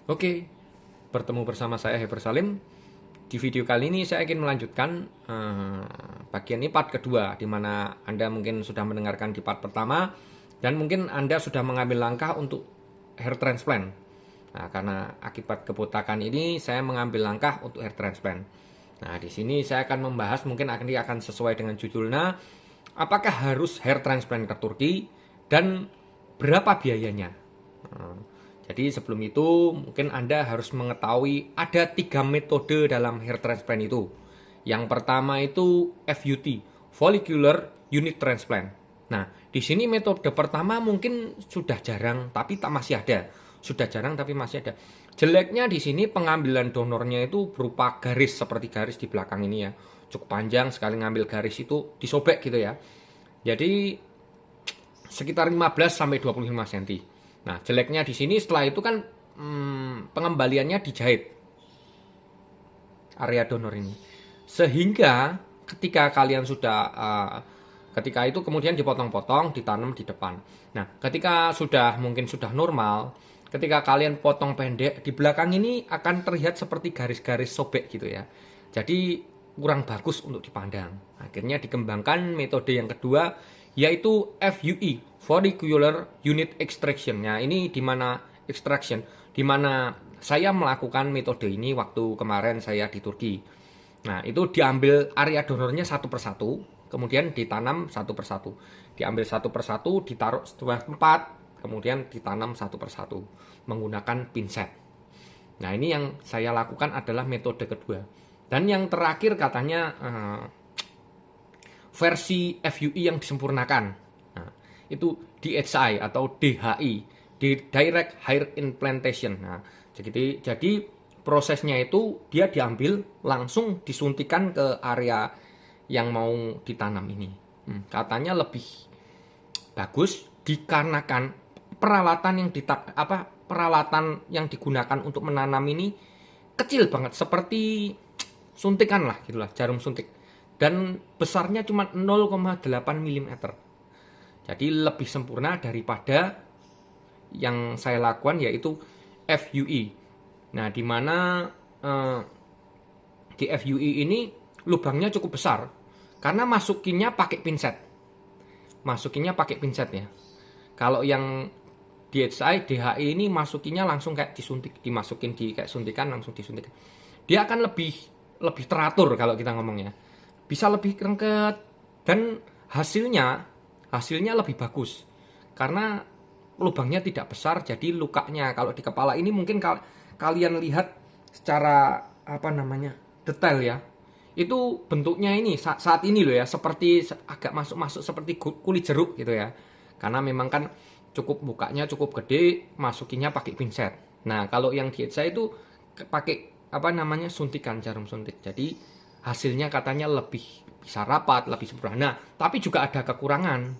Oke, bertemu bersama saya Heber Salim. Di video kali ini saya ingin melanjutkan bagian ini part kedua, di mana Anda mungkin sudah mendengarkan di part pertama dan mungkin Anda sudah mengambil langkah untuk hair transplant. Nah, karena akibat kebotakan ini saya mengambil langkah untuk hair transplant. Nah, di sini saya akan membahas, mungkin akan sesuai dengan judulnya, apakah harus hair transplant ke Turki dan berapa biayanya. Nah, jadi sebelum itu mungkin Anda harus mengetahui ada 3 metode dalam hair transplant itu. Yang pertama itu FUT, Follicular Unit Transplant. Nah, di sini metode pertama mungkin sudah jarang tapi tak masih ada. Sudah jarang tapi masih ada. Jeleknya di sini pengambilan donornya itu berupa garis seperti garis di belakang ini ya. Cukup panjang, sekali ngambil garis itu disobek gitu ya. Jadi sekitar 15 sampai 25 cm. Nah, jeleknya di sini setelah itu kan pengembaliannya dijahit area donor ini. Sehingga ketika kalian sudah ketika itu kemudian dipotong-potong, ditanam di depan. Nah, ketika mungkin sudah normal, ketika kalian potong pendek, di belakang ini akan terlihat seperti garis-garis sobek gitu ya. Jadi kurang bagus untuk dipandang. Akhirnya dikembangkan metode yang kedua, yaitu FUE, Follicular Unit Extraction. Nah, ini di mana extraction, di mana saya melakukan metode ini waktu kemarin saya di Turki. Nah, itu diambil area donornya satu persatu, kemudian ditanam satu persatu. Diambil satu persatu, ditaruh sebuah tempat, kemudian ditanam satu persatu menggunakan pinset. Nah, ini yang saya lakukan adalah metode kedua. Dan yang terakhir katanya versi FUE yang disempurnakan. Nah, itu DHI atau DHI, di Direct Hair Implantation. Nah, jadi prosesnya itu dia diambil langsung disuntikan ke area yang mau ditanam ini. Katanya lebih bagus dikarenakan peralatan yang digunakan untuk menanam ini kecil banget, seperti suntikan lah gitulah, jarum suntik, dan besarnya cuma 0,8 mm. Jadi lebih sempurna daripada yang saya lakukan, yaitu FUE. Nah, di mana di FUE ini lubangnya cukup besar karena masukinnya pakai pinset. Ya. Kalau yang DHI ini masukinnya langsung kayak disuntik, dimasukin di kayak suntikan, langsung disuntik. Dia akan lebih teratur kalau kita ngomongnya. Bisa lebih rengket dan hasilnya lebih bagus. Karena lubangnya tidak besar, jadi lukanya kalau di kepala ini mungkin kalian lihat secara detail ya. Itu bentuknya ini saat ini loh ya, seperti agak masuk seperti kulit jeruk gitu ya. Karena memang kan bukanya cukup gede, masukinnya pakai pinset. Nah, kalau yang diet saya itu pakai suntikan, jarum suntik. Jadi hasilnya katanya lebih bisa rapat, lebih sempurna. Nah, tapi juga ada kekurangannya,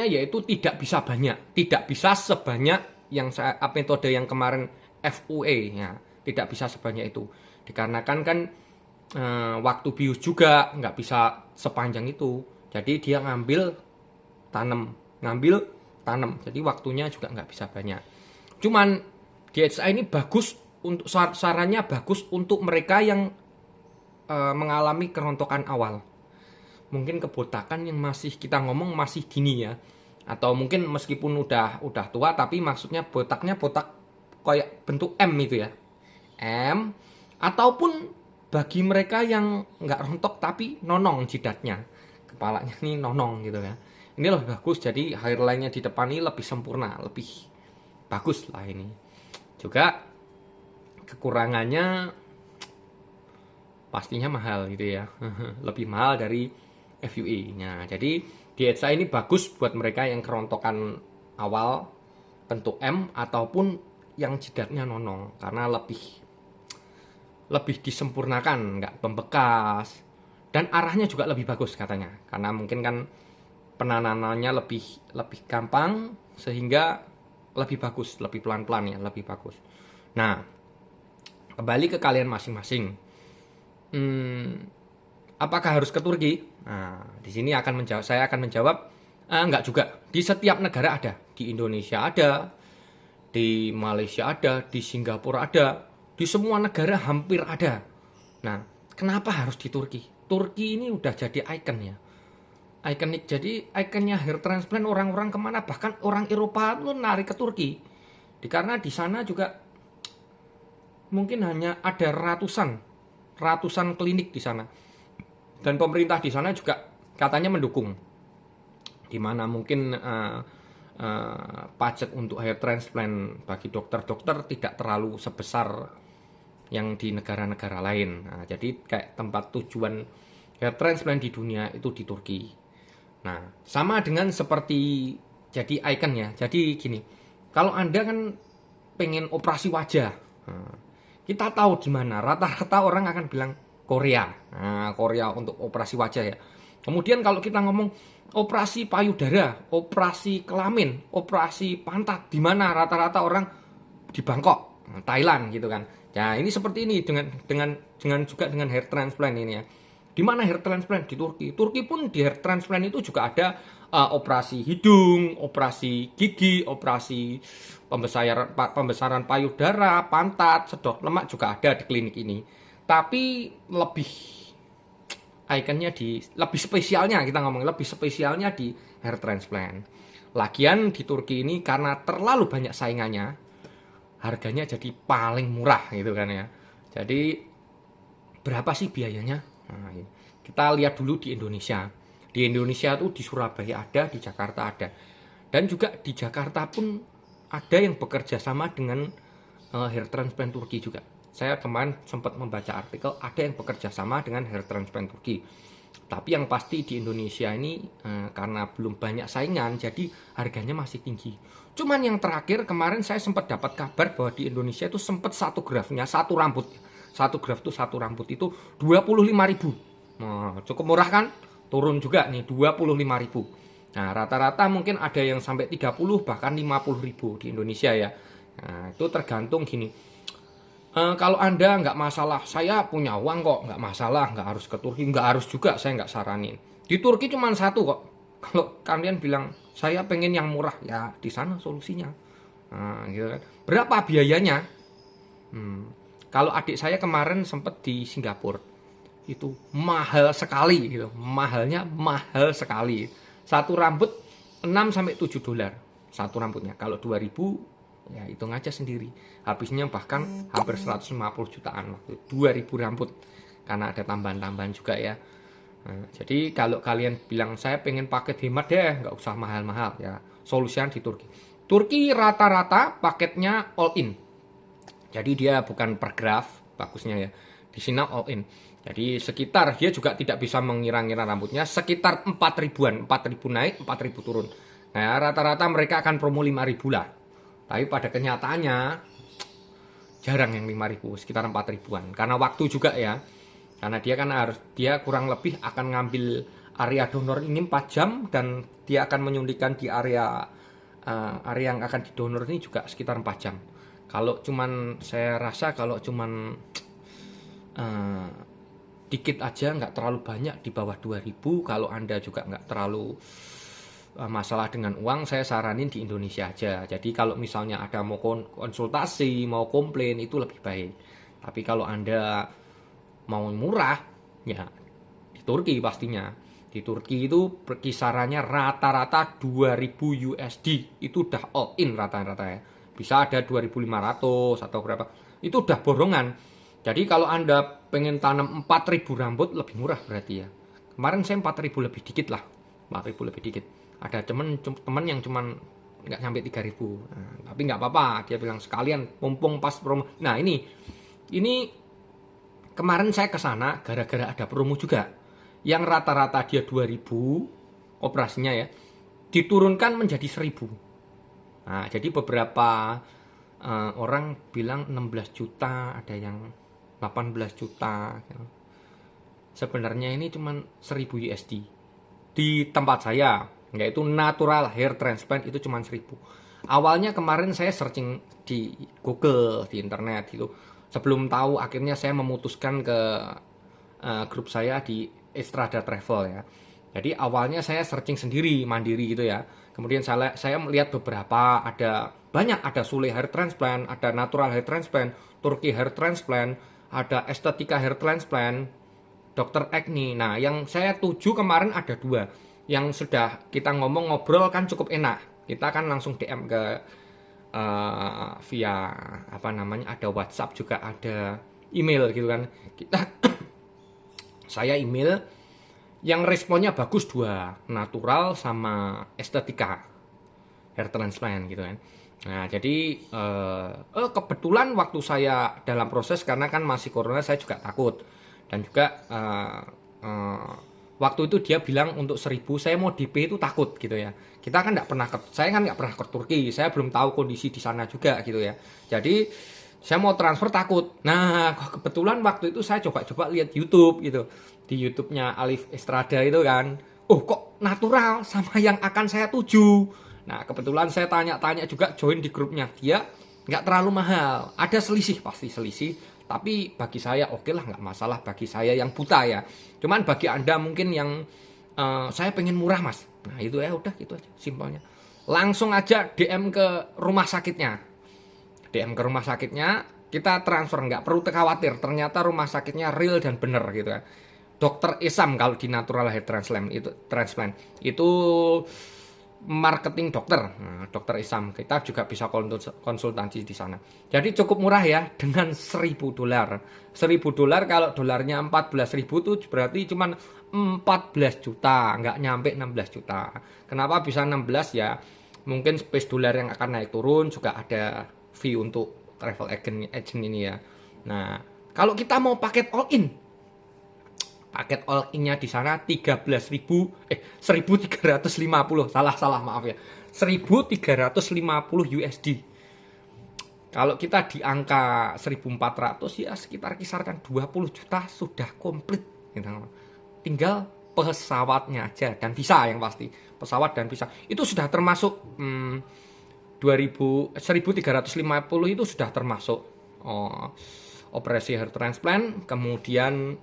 yaitu tidak bisa banyak, tidak bisa sebanyak yang metode yang kemarin FUE ya, tidak bisa sebanyak itu dikarenakan kan waktu bius juga nggak bisa sepanjang itu. Jadi dia ngambil tanam, jadi waktunya juga nggak bisa banyak. Cuman DHI ini bagus untuk sarannya, bagus untuk mereka yang mengalami kerontokan awal. Mungkin kebotakan yang kita ngomong masih dini ya, atau mungkin meskipun udah tua tapi maksudnya botak kayak bentuk M itu ya, M, ataupun bagi mereka yang nggak rontok tapi nonong jidatnya, kepalanya ini nonong gitu ya, ini lebih bagus. Jadi hairline-nya di depan ini lebih sempurna, lebih bagus lah. Ini juga kekurangannya pastinya mahal gitu ya. Lebih mahal dari FUE. Nah, jadi DHI ini bagus buat mereka yang kerontokan awal bentuk M ataupun yang jidatnya nonong, karena lebih disempurnakan, nggak membekas, dan arahnya juga lebih bagus katanya, karena mungkin kan penananannya lebih gampang sehingga lebih bagus, lebih pelan-pelan ya, lebih bagus. Nah, kembali ke kalian masing-masing. Apakah harus ke Turki? Nah, di sini saya akan menjawab enggak juga. Di setiap negara ada, di Indonesia ada, di Malaysia ada, di Singapura ada, di semua negara hampir ada. Nah, kenapa harus di Turki? Turki ini udah jadi ikon ya. Ikonik, jadi ikonnya hair transplant orang-orang kemana, bahkan orang Eropa pun lari ke Turki. Karena di sana juga mungkin hanya ada ratusan klinik di sana. Dan pemerintah di sana juga katanya mendukung. Di mana mungkin pajak untuk hair transplant bagi dokter-dokter tidak terlalu sebesar yang di negara-negara lain. Nah, jadi kayak tempat tujuan hair transplant di dunia itu di Turki. Nah, sama dengan seperti jadi icon ya. Jadi gini, kalau Anda kan pengen operasi wajah, nah, kita tahu di mana. Rata-rata orang akan bilang Korea. Nah, Korea untuk operasi wajah ya. Kemudian kalau kita ngomong operasi payudara, operasi kelamin, operasi pantat, di mana rata-rata orang di Bangkok, Thailand gitu kan. Nah, ini seperti ini dengan juga dengan hair transplant ini ya. Di mana hair transplant? Di Turki. Turki pun di hair transplant itu juga ada operasi hidung, operasi gigi, operasi pembesaran payudara, pantat, sedot lemak juga ada di klinik ini. Tapi lebih ikonnya lebih spesialnya, kita ngomong lebih spesialnya di hair transplant. Lagian di Turki ini karena terlalu banyak saingannya, harganya jadi paling murah gitu kan ya. Jadi berapa sih biayanya? Nah, kita lihat dulu di Indonesia. Di Indonesia tuh di Surabaya ada, di Jakarta ada. Dan juga di Jakarta pun ada yang bekerja sama dengan hair transplant Turki juga. Saya kemarin sempat membaca artikel ada yang bekerja sama dengan hair transplant Turki. Tapi yang pasti di Indonesia ini karena belum banyak saingan, jadi harganya masih tinggi. Cuman yang terakhir kemarin saya sempat dapat kabar bahwa di Indonesia itu sempat satu grafnya, satu rambut. Satu graf itu satu rambut itu 25.000. Nah, cukup murah kan? Turun juga nih 25.000. Nah, rata-rata mungkin ada yang sampai 30 bahkan 50.000 di Indonesia ya. Nah, itu tergantung gini. Kalau Anda nggak masalah, saya punya uang kok, nggak masalah, nggak harus ke Turki, nggak harus juga, saya nggak saranin. Di Turki cuma satu kok. Kalau kalian bilang saya pengen yang murah, ya di sana solusinya. Nah, gitu kan. Berapa biayanya? Kalau adik saya kemarin sempat di Singapura, itu mahal sekali gitu. Mahalnya mahal sekali. Satu rambut 6 sampai 7 dolar satu rambutnya. Kalau 2000 ya hitung aja sendiri. Habisnya bahkan hampir 150 jutaan waktu 2000 rambut. Karena ada tambahan-tambahan juga ya. Nah, jadi kalau kalian bilang saya pengen paket hemat deh, nggak usah mahal-mahal ya. Solusinya di Turki. Turki rata-rata paketnya all in. Jadi dia bukan per graf, bagusnya ya. Di sini all in. Jadi sekitar dia juga tidak bisa mengira-ngira rambutnya, sekitar 4.000-an, 4.000 naik, 4.000 turun. Nah, rata-rata mereka akan promo 5.000 lah. Tapi pada kenyataannya jarang yang 5.000, sekitar 4.000-an. Karena waktu juga ya. Karena dia kurang lebih akan ngambil area donor ini 4 jam dan dia akan menyuntikkan di area yang akan didonor ini juga sekitar 4 jam. Kalau saya rasa kalau cuman dikit aja, nggak terlalu banyak, di bawah 2.000. Kalau Anda juga nggak terlalu masalah dengan uang, saya saranin di Indonesia aja. Jadi kalau misalnya ada mau konsultasi, mau komplain, itu lebih baik. Tapi kalau Anda mau murah, ya di Turki pastinya. Di Turki itu kisarannya rata-rata 2.000 USD. Itu udah all in rata-rata ya. Bisa ada 2.500 atau berapa. Itu udah borongan. Jadi kalau Anda pengen tanam 4.000 rambut, lebih murah berarti ya. Kemarin saya 4.000 lebih dikit lah. 4.000 lebih dikit. Ada temen yang cuman nggak sampai 3.000. Nah, tapi nggak apa-apa. Dia bilang sekalian mumpung pas promo. Nah ini kemarin saya kesana gara-gara ada promo juga. Yang rata-rata dia 2.000 operasinya ya. Diturunkan menjadi 1.000. Nah, jadi beberapa orang bilang 16 juta, ada yang 18 juta. Sebenarnya ini cuma 1.000 USD. Di tempat saya, yaitu natural hair transplant, itu cuma 1.000. Awalnya kemarin saya searching di Google, di internet gitu. Sebelum tahu, akhirnya saya memutuskan ke grup saya di Estrada Travel ya. Jadi awalnya saya searching sendiri, mandiri gitu ya. Kemudian saya melihat beberapa, ada Sule hair transplant, ada natural hair transplant, Turki hair transplant, ada estetika hair transplant, dokter acne. Nah, yang saya tuju kemarin ada dua. Yang sudah kita ngobrol kan cukup enak. Kita kan langsung DM ke via apa namanya, ada WhatsApp juga, ada email gitu kan. Saya email, yang responnya bagus dua, natural sama estetika hair transplant gitu kan. Nah, jadi kebetulan waktu saya dalam proses, karena kan masih corona, saya juga takut. Dan juga waktu itu dia bilang untuk 1.000 saya mau DP itu takut gitu ya. Kita kan saya kan nggak pernah ke Turki, saya belum tahu kondisi di sana juga gitu ya. Jadi saya mau transfer takut. Nah, kebetulan waktu itu saya coba-coba lihat YouTube gitu. Di YouTube-nya Alif Estrada itu kan, oh kok natural sama yang akan saya tuju. Nah, kebetulan saya tanya-tanya juga, join di grupnya dia, nggak terlalu mahal. Ada selisih, pasti selisih, tapi bagi saya oke lah, nggak masalah bagi saya yang buta ya. Cuman bagi Anda mungkin yang saya pengen murah mas, nah itu ya udah gitu aja simpelnya. Langsung aja DM ke rumah sakitnya. DM ke rumah sakitnya, kita transfer, nggak perlu khawatir. Ternyata rumah sakitnya real dan bener gitu kan. Dokter Isam kalau di Natural Hair Transplant itu marketing dokter. Nah, dokter Isam, kita juga bisa konsultasi di sana. Jadi cukup murah ya, dengan $1.000. $1.000 kalau dolarnya 14.000 tuh berarti cuman 14 juta, nggak nyampe 16 juta. Kenapa bisa 16 ya? Mungkin space dolar yang akan naik turun, juga ada fee untuk travel agent ini ya. Nah, kalau kita mau paket all in, paket all in-nya di sana 1.350, salah maaf ya, 1.350 USD. Kalau kita di angka 1.400 ya sekitar kisaran 20 juta sudah komplit gitu. Tinggal pesawatnya aja dan visa, yang pasti pesawat dan visa itu sudah termasuk 1.350 itu sudah termasuk operasi hair transplant, kemudian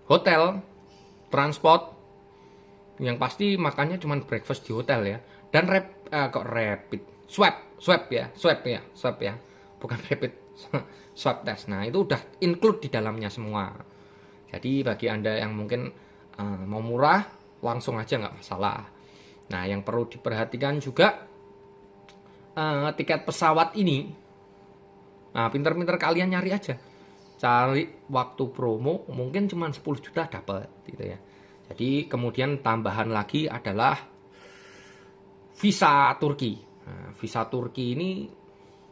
hotel, transport, yang pasti makannya cuma breakfast di hotel ya, dan rapid swab ya, bukan rapid swab test. Nah itu udah include di dalamnya semua. Jadi bagi Anda yang mungkin mau murah, langsung aja nggak masalah. Nah yang perlu diperhatikan juga tiket pesawat ini. Nah pinter-pinter kalian nyari aja, cari waktu promo, mungkin cuma 10 juta dapat gitu ya. Jadi kemudian tambahan lagi adalah visa Turki. Nah, visa Turki ini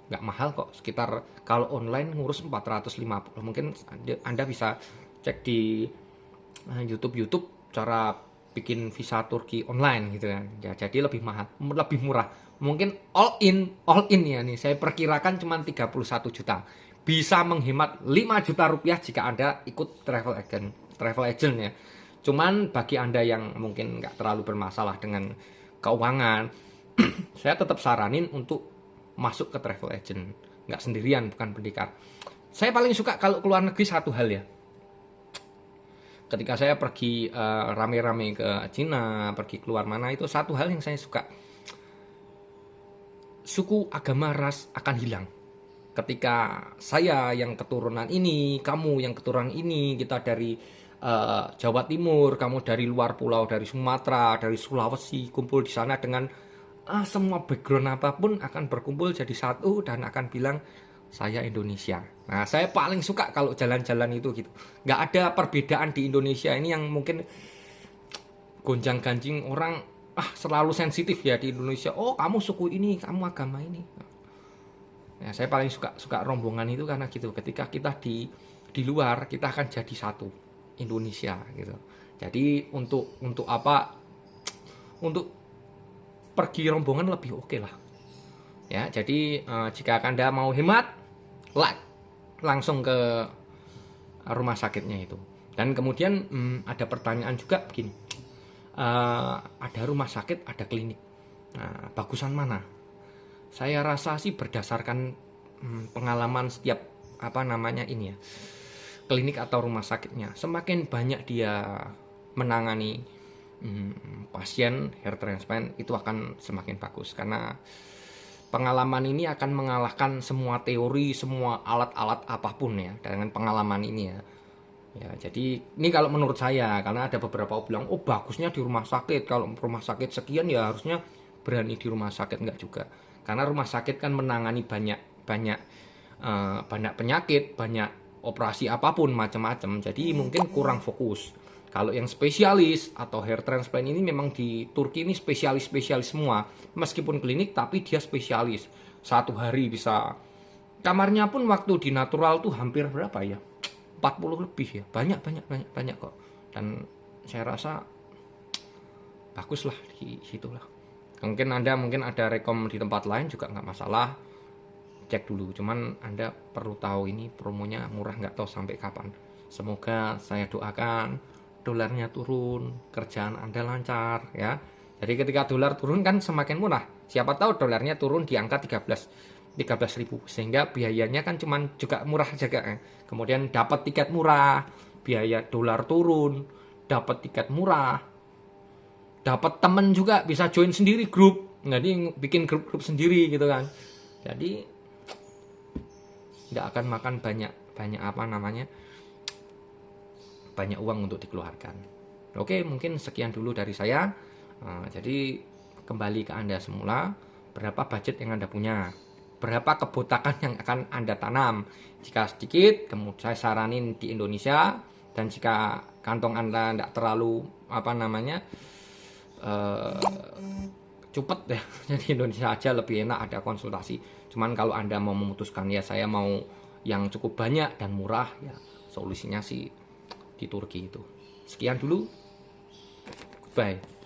nggak mahal kok, sekitar kalau online ngurus 450. Mungkin Anda bisa cek di YouTube cara bikin visa Turki online gitu kan. Ya, jadi lebih mahal, lebih murah. Mungkin all in ya nih, saya perkirakan cuma 31 juta. Bisa menghemat 5 juta rupiah jika Anda ikut travel agent ya. Cuman bagi Anda yang mungkin nggak terlalu bermasalah dengan keuangan, saya tetap saranin untuk masuk ke travel agent, nggak sendirian, bukan pendekar. Saya paling suka kalau keluar negeri satu hal ya, ketika saya pergi rame-rame ke Cina, pergi keluar mana, itu satu hal yang saya suka, suku, agama, ras akan hilang. Ketika saya yang keturunan ini, kamu yang keturunan ini, kita dari Jawa Timur, kamu dari luar pulau, dari Sumatera, dari Sulawesi, kumpul di sana dengan semua background apapun akan berkumpul jadi satu dan akan bilang saya Indonesia. Nah, saya paling suka kalau jalan-jalan itu gitu. Nggak ada perbedaan di Indonesia ini yang mungkin gonjang-ganjing orang selalu sensitif ya di Indonesia. Oh, kamu suku ini, kamu agama ini. Ya, saya paling suka rombongan itu karena gitu. Ketika kita di luar, kita akan jadi satu Indonesia gitu. Jadi untuk apa? Untuk pergi rombongan lebih oke lah. Ya, jadi jika Anda mau hemat, langsung ke rumah sakitnya itu. Dan kemudian ada pertanyaan juga begini. Ada rumah sakit, ada klinik. Nah, bagusan mana? Saya rasa sih berdasarkan pengalaman setiap ini ya, klinik atau rumah sakitnya. Semakin banyak dia menangani pasien hair transplant itu akan semakin bagus, karena pengalaman ini akan mengalahkan semua teori, semua alat-alat apapun ya, dengan pengalaman ini ya. Ya, jadi ini kalau menurut saya, karena ada beberapa bilang, oh bagusnya di rumah sakit, kalau rumah sakit sekian ya harusnya berani di rumah sakit. Enggak juga, karena rumah sakit kan menangani banyak penyakit, banyak operasi apapun macam-macam, jadi mungkin kurang fokus. Kalau yang spesialis atau hair transplant ini memang di Turki ini spesialis semua, meskipun klinik tapi dia spesialis. Satu hari bisa, kamarnya pun waktu di natural tuh hampir berapa ya, 40 lebih ya, banyak kok. Dan saya rasa bagus lah di situ lah. Mungkin ada rekom di tempat lain juga nggak masalah, cek dulu. Cuman Anda perlu tahu ini promonya murah, nggak tahu sampai kapan. Semoga, saya doakan dolarnya turun, kerjaan Anda lancar ya. Jadi ketika dolar turun kan semakin murah. Siapa tahu dolarnya turun di angka 13.000, sehingga biayanya kan cuman juga murah juga ya. Kemudian dapat tiket murah, biaya dolar turun, dapat tiket murah, dapat temen juga, bisa join sendiri grup, jadi bikin grup sendiri gitu kan. Jadi nggak akan makan banyak banyak uang untuk dikeluarkan. Oke, mungkin sekian dulu dari saya. Jadi kembali ke Anda semula, berapa budget yang Anda punya, berapa kebotakan yang akan Anda tanam. Jika sedikit, kemudian saya saranin di Indonesia, dan jika kantong Anda tidak terlalu cepet ya, jadi Indonesia aja lebih enak, ada konsultasi. Cuman kalau Anda mau memutuskan, ya saya mau yang cukup banyak dan murah, ya solusinya sih di Turki itu. Sekian dulu, goodbye.